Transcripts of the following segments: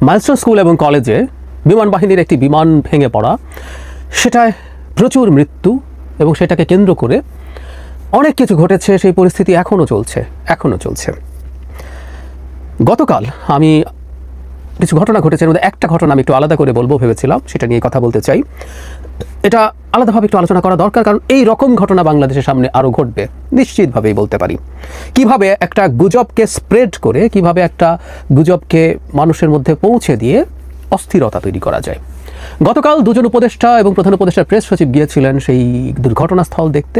Milestone school এবং কলেজে বিমান বাহিনীর একটি বিমান ভেঙে পড়া, সেটায় প্রচুর মৃত্যু এবং সেটাকে কেন্দ্র করে অনেক কিছু ঘটেছে। সেই পরিস্থিতি এখনও চলছে। গতকাল আমি কিছু ঘটনা ঘটেছে, এর মধ্যে একটা ঘটনা আমি একটু আলাদা করে বলবো ভেবেছিলাম, সেটা নিয়ে কথা বলতে চাই। এটা আলাদাভাবে একটু আলোচনা করা দরকার, কারণ এই রকম ঘটনা বাংলাদেশের সামনে আরও ঘটবে নিশ্চিতভাবেই বলতে পারি। কিভাবে একটা গুজবকে স্প্রেড করে, কিভাবে একটা গুজবকে মানুষের মধ্যে পৌঁছে দিয়ে অস্থিরতা তৈরি করা যায়। গতকাল দুজন উপদেষ্টা এবং প্রধান উপদেষ্টার প্রেস সচিব গিয়েছিলেন সেই দুর্ঘটনাস্থল দেখতে।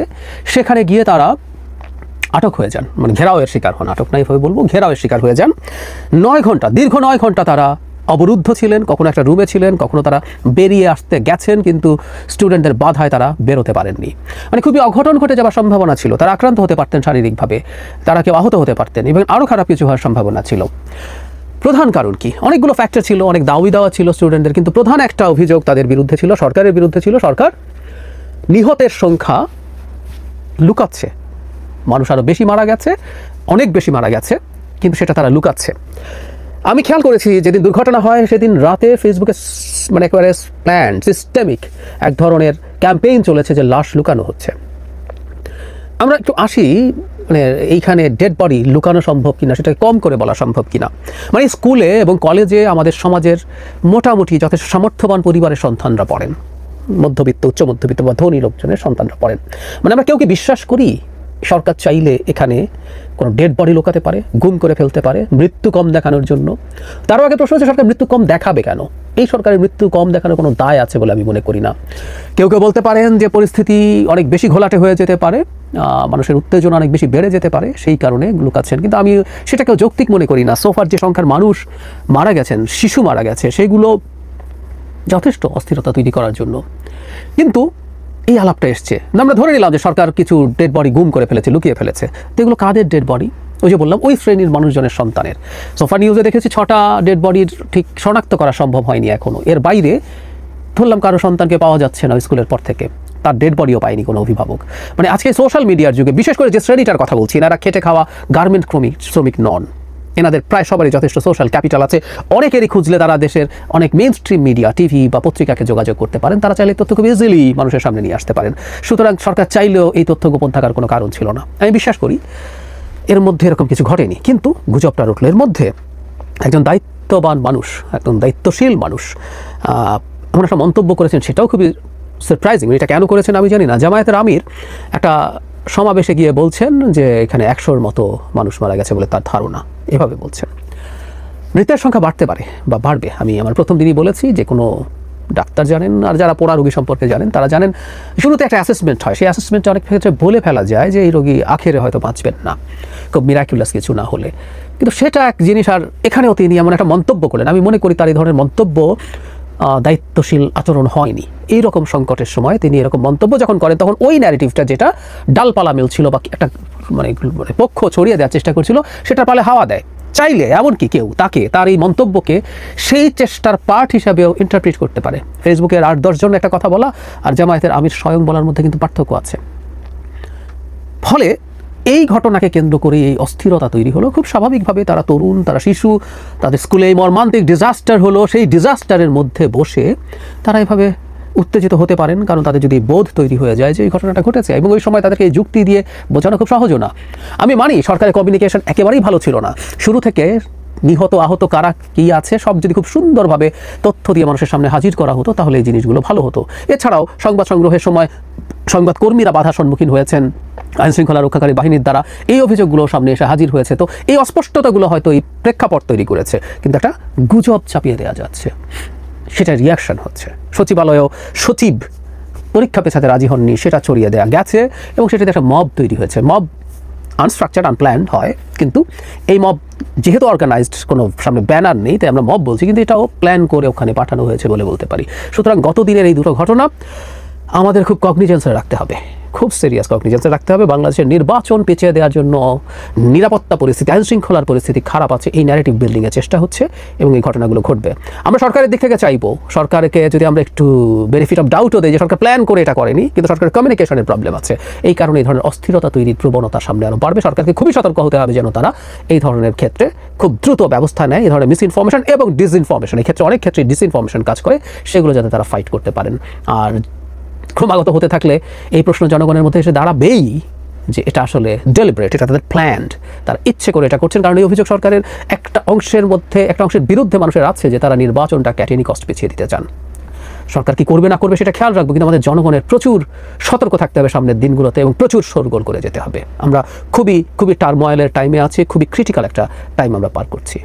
সেখানে গিয়ে তারা আটক হয়ে যান, মানে ঘেরাওয়ের শিকার হন। আটক নাই ভাবে বলবো, ঘেরাওয়ের শিকার হয়ে যান। 9 ঘন্টা, দীর্ঘ 9 ঘন্টা তারা অবরুদ্ধ ছিলেন। কখনো একটা রুমে ছিলেন, কখনো তারা বেরিয়ে আসতে গেছেন, কিন্তু স্টুডেন্টদের বাধায় তারা বেরোতে পারেননি। মানে খুবই অঘটন ঘটে যাওয়ার সম্ভাবনা ছিল। তারা আক্রান্ত হতে পারতেন শারীরিকভাবে, তারা কেউ আহত হতে পারতেন এবং আরও খারাপ কিছু হওয়ার সম্ভাবনা ছিল। প্রধান কারণ কি? অনেকগুলো ফ্যাক্টর ছিল, অনেক দাবি দেওয়া ছিল স্টুডেন্টদের, কিন্তু প্রধান একটা অভিযোগ তাদের বিরুদ্ধে ছিল, সরকারের বিরুদ্ধে ছিল। সরকার নিহতের সংখ্যা লুকাচ্ছে। মানুষ আরও বেশি মারা গেছে, অনেক বেশি মারা গেছে, কিন্তু সেটা তারা লুকাচ্ছে। আমি খেয়াল করেছি যেদিন দুর্ঘটনা হয় সেদিন রাতে ফেসবুকে মানে একেবারে প্ল্যান সিস্টেমিক এক ধরনের ক্যাম্পেইন চলেছে যে লাশ লুকানো হচ্ছে। আমরা একটু আসি, মানে এইখানে ডেড বডি লুকানো সম্ভব কিনা, সেটাকে কম করে বলা সম্ভব কিনা। মানে স্কুলে এবং কলেজে আমাদের সমাজের মোটামুটি যথেষ্ট সামর্থ্যবান পরিবারের সন্তানরা পড়েন, মধ্যবিত্ত, উচ্চ মধ্যবিত্ত বা ধনী লোকজনের সন্তানরা পড়েন। মানে আমরা কেউ কি বিশ্বাস করি সরকার চাইলে এখানে কোনো ডেড বডি লুকাতে পারে, গুম করে ফেলতে পারে মৃত্যু কম দেখানোর জন্য? তারও আগে প্রশ্ন হচ্ছে, সরকার মৃত্যু কম দেখাবে কেন? এই সরকারের মৃত্যু কম দেখানোর কোনো দায় আছে বলে আমি মনে করি না। কেউ কেউ বলতে পারেন যে পরিস্থিতি অনেক বেশি ঘোলাটে হয়ে যেতে পারে, মানুষের উত্তেজনা অনেক বেশি বেড়ে যেতে পারে, সেই কারণে লুকাচ্ছেন। কিন্তু আমি সেটাকেও যৌক্তিক মনে করি না। সোফার যে সংখ্যার মানুষ মারা গেছেন, শিশু মারা গেছে, সেগুলো যথেষ্ট অস্থিরতা তৈরি করার জন্য। কিন্তু এই আলাপটা এসছে, আমরা ধরে নিলাম যে সরকার কিছু ডেড বডি গুম করে ফেলেছে, লুকিয়ে ফেলেছে। তো এগুলো কাদের ডেড বডি? ওই যে বললাম, ওই শ্রেণীর মানুষজনের সন্তানের। সোফা নিউজে দেখেছি 6টা ডেড বডির ঠিক শনাক্ত করা সম্ভব হয়নি এখনও। এর বাইরে ধরলাম কারো সন্তানকে পাওয়া যাচ্ছে না স্কুলের পর থেকে, তার ডেড বডিও পায়নি কোনো অভিভাবক। মানে আজকে সোশ্যাল মিডিয়ার যুগে, বিশেষ করে যে শ্রেণীটার কথা বলছি, এনারা খেটে খাওয়া গার্মেন্ট শ্রমিক নন। এনাদের প্রায় সবারই যথেষ্ট সোশ্যাল ক্যাপিটাল আছে। অনেকেরই খুঁজলে তারা দেশের অনেক মেইন স্ট্রিম মিডিয়া, টিভি বা পত্রিকাকে যোগাযোগ করতে পারেন। তারা চাইলে তথ্য খুব ইজিলি মানুষের সামনে নিয়ে আসতে পারেন। সুতরাং সরকার চাইলেও এই তথ্য গোপন থাকার কোনো কারণ ছিল না। আমি বিশ্বাস করি এর মধ্যে এরকম কিছু ঘটেনি, কিন্তু গুজবটা উঠল। এর মধ্যে একজন দায়িত্ববান মানুষ, একজন দায়িত্বশীল মানুষ এমন একটা মন্তব্য করেছেন, সেটাও খুবই সারপ্রাইজিং। এটা কেন করেছেন আমি জানি না। জামায়াতের আমির একটা সমাবেশে গিয়ে বলছেন যে এখানে 100-র মতো মানুষ মারা গেছে বলে তার ধারণা, এভাবে বলছেন। মৃতের সংখ্যা বাড়তে পারে বা বাড়বে। আমি আমার প্রথম দিনই বলেছি যে কোনো ডাক্তার জানেন, আর যারা পোড়া রোগী সম্পর্কে জানেন তারা জানেন, শুরুতে একটা অ্যাসেসমেন্ট হয়। সেই অ্যাসেসমেন্টে অনেক ক্ষেত্রে বলে ফেলা যায় যে এই রোগী আখেরে হয়তো বাঁচবেন না, খুব মিরাকুলাস কিছু না হলে। কিন্তু সেটা এক জিনিস। আর এখানেও তিনি এমন একটা মন্তব্য করলেন, আমি মনে করি তার এই ধরনের মন্তব্য দায়িত্বশীল আচরণ হয়নি। এইরকম সংকটের সময় তিনি এরকম মন্তব্য যখন করেন, তখন ওই ন্যারেটিভটা যেটা ডালপালা মিলছিল বা একটা মানে পক্ষ ছড়িয়ে দেওয়ার চেষ্টা করছিল, সেটার পালে হাওয়া দেয়। চাইলে এমনকি কেউ তাকে, তার এই মন্তব্যকে সেই চেষ্টার পার্ট হিসাবেও ইন্টারপ্রিট করতে পারে। ফেসবুকের 8-10 জন একটা কথা বলা আর জামায়াতের আমির স্বয়ং বলার মধ্যে কিন্তু পার্থক্য আছে। ফলে এই ঘটনাকে কেন্দ্র করে এই অস্থিরতা তৈরি হলো। খুব স্বাভাবিকভাবে তারা তরুণ, তারা শিশু, তাদের স্কুলে এই মর্মান্তিক ডিজাস্টার হলো, সেই ডিজাস্টারের মধ্যে বসে তারা এভাবে উত্তেজিত হতে পারেন, কারণ তাদের যদি বোধ তৈরি হয়ে যায় যে এই ঘটনাটা ঘটেছে। এবং ওই সময় তাদেরকে এই যুক্তি দিয়ে বোঝানো খুব সহজও না। আমি মানি সরকারের কমিউনিকেশন একেবারেই ভালো ছিল না। শুরু থেকে নিহত আহত কারা কী আছে সব যদি খুব সুন্দরভাবে তথ্য দিয়ে মানুষের সামনে হাজির করা হতো, তাহলে এই জিনিসগুলো ভালো হতো। এছাড়াও সংবাদ সংগ্রহের সময় সংবাদকর্মীরা বাধার সম্মুখীন হয়েছেন আইনশৃঙ্খলা রক্ষাকারী বাহিনীর দ্বারা, এই অভিযোগগুলো সামনে এসে হাজির হয়েছে। তো এই অস্পষ্টতাগুলো হয়তো এই প্রেক্ষাপট তৈরি করেছে, কিন্তু একটা গুজব চাপিয়ে দেওয়া যাচ্ছে, সেটা রিয়াকশন হচ্ছে। সচিবালয়েও সচিব পরীক্ষা পেছাতে রাজি হননি, সেটা ছড়িয়ে দেওয়া গেছে এবং সেটাতে একটা মব তৈরি হয়েছে। মব আনস্ট্রাকচার্ড, আনপ্ল্যান্ড হয়, কিন্তু এই মব যেহেতু অর্গানাইজড, কোনো সামনে ব্যানার নেই, তাই আমরা মব বলছি, কিন্তু এটাও প্ল্যান করে ওখানে পাঠানো হয়েছে বলে বলতে পারি। সুতরাং গত দিনের এই দুটো ঘটনা আমাদের খুব কগনিজেন্সে রাখতে হবে, খুব সিরিয়াস কগনিজেন্সে রাখতে হবে। বাংলাদেশের নির্বাচন পিছিয়ে দেওয়ার জন্য নিরাপত্তা পরিস্থিতি, আইনশৃঙ্খলার পরিস্থিতি খারাপ আছে, এই ন্যারেটিভ বিল্ডিংয়ের চেষ্টা হচ্ছে এবং এই ঘটনাগুলো ঘটবে। আমরা সরকারের দিক থেকে চাইবো, সরকারকে যদি আমরা একটু বেনিফিট অফ ডাউটও দিই যে সরকার প্ল্যান করে এটা করেনি, কিন্তু সরকারের কমিউনিকেশনের প্রবলেম আছে, এই কারণে এই ধরনের অস্থিরতা তৈরির প্রবণতা সামনে আরও বাড়বে। সরকারকে খুবই সতর্ক হতে হবে যেন তারা এই ধরনের ক্ষেত্রে খুব দ্রুত ব্যবস্থা নেয়। এই ধরনের মিসইনফরমেশন এবং ডিসইনফরমেশন, এই ক্ষেত্রে অনেক ক্ষেত্রে ডিসইনফরমেশন কাজ করে, সেগুলো যাতে তারা ফাইট করতে পারেন। আর ক্রমাগত হতে থাকলে এই প্রশ্ন জনগণের মধ্যে এসে দাঁড়াবেই যে এটা আসলে ডেলিবারেট, এটা তাদের প্ল্যান্ড, তারা ইচ্ছে করে এটা করছেন। কারণ এই অভিযোগ সরকারের একটা অংশের বিরুদ্ধে মানুষের আছে যে তারা নির্বাচনটা ক্যাটেনি কস্ট পিছিয়ে দিতে চান। সরকার কি করবে না করবে সেটা খেয়াল রাখবো, কিন্তু আমাদের জনগণের প্রচুর সতর্ক থাকতে হবে সামনের দিনগুলোতে এবং প্রচুর শোরগোল করে যেতে হবে। আমরা খুবই টার্ময়েলের টাইমে আছি, খুবই ক্রিটিক্যাল একটা টাইম আমরা পার করছি।